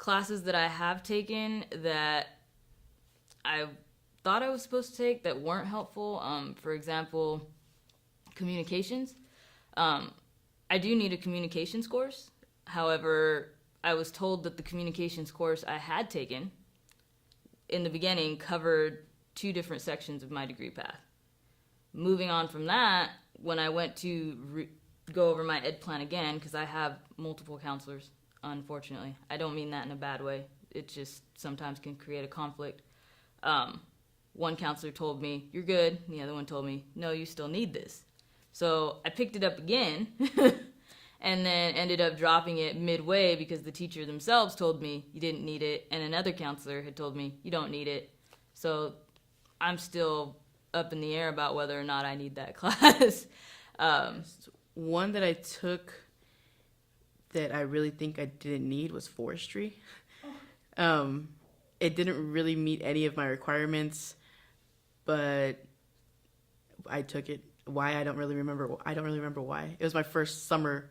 classes that I have taken that I thought I was supposed to take that weren't helpful. For example, communications. I do need a communications course. However, I was told that the communications course I had taken in the beginning covered two different sections of my degree path. Moving on from that, when I went to go over my ed plan again, because I have multiple counselors, unfortunately. I don't mean that in a bad way. It just sometimes can create a conflict. One counselor told me, "You're good," and the other one told me, "No, you still need this." So I picked it up again and then ended up dropping it midway because the teacher themselves told me you didn't need it, and another counselor had told me you don't need it. So I'm still up in the air about whether or not I need that class. One that I took that I really think I didn't need was forestry. It didn't really meet any of my requirements, but I took it. Why I don't really remember. I don't really remember why. It was my first summer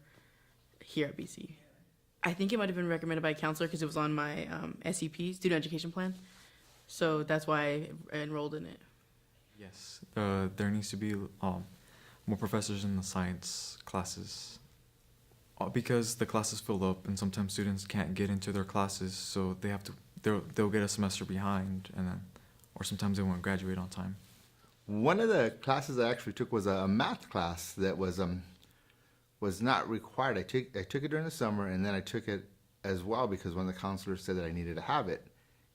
here at BC. I think it might have been recommended by a counselor because it was on my SEP, student education plan. So that's why I enrolled in it. Yes, there needs to be more professors in the science classes because the classes fill up and sometimes students can't get into their classes, so they have to. They'll get a semester behind, and then, or sometimes they won't graduate on time. One of the classes I actually took was a math class that was not required. I took it during the summer, and then I took it as well because one of the counselors said that I needed to have it,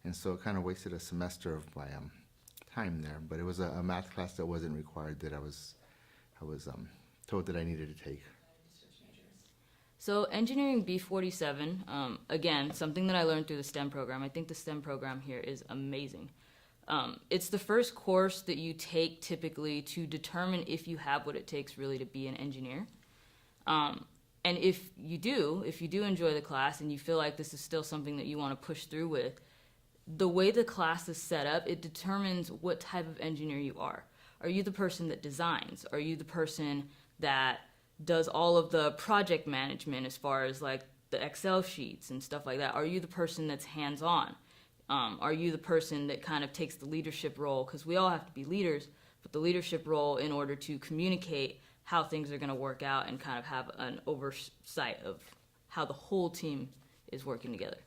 and so it kind of wasted a semester of my time there. But it was a math class that wasn't required that I was told that I needed to take. So engineering B47, again, something that I learned through the STEM program. I think the STEM program here is amazing. It's the first course that you take typically to determine if you have what it takes really to be an engineer. And if you do enjoy the class and you feel like this is still something that you want to push through with, the way the class is set up, it determines what type of engineer you are. Are you the person that designs? Are you the person that does all of the project management as far as like the Excel sheets and stuff like that? Are you the person that's hands-on? Are you the person that kind of takes the leadership role? Because we all have to be leaders, but the leadership role in order to communicate how things are going to work out and kind of have an oversight of how the whole team is working together.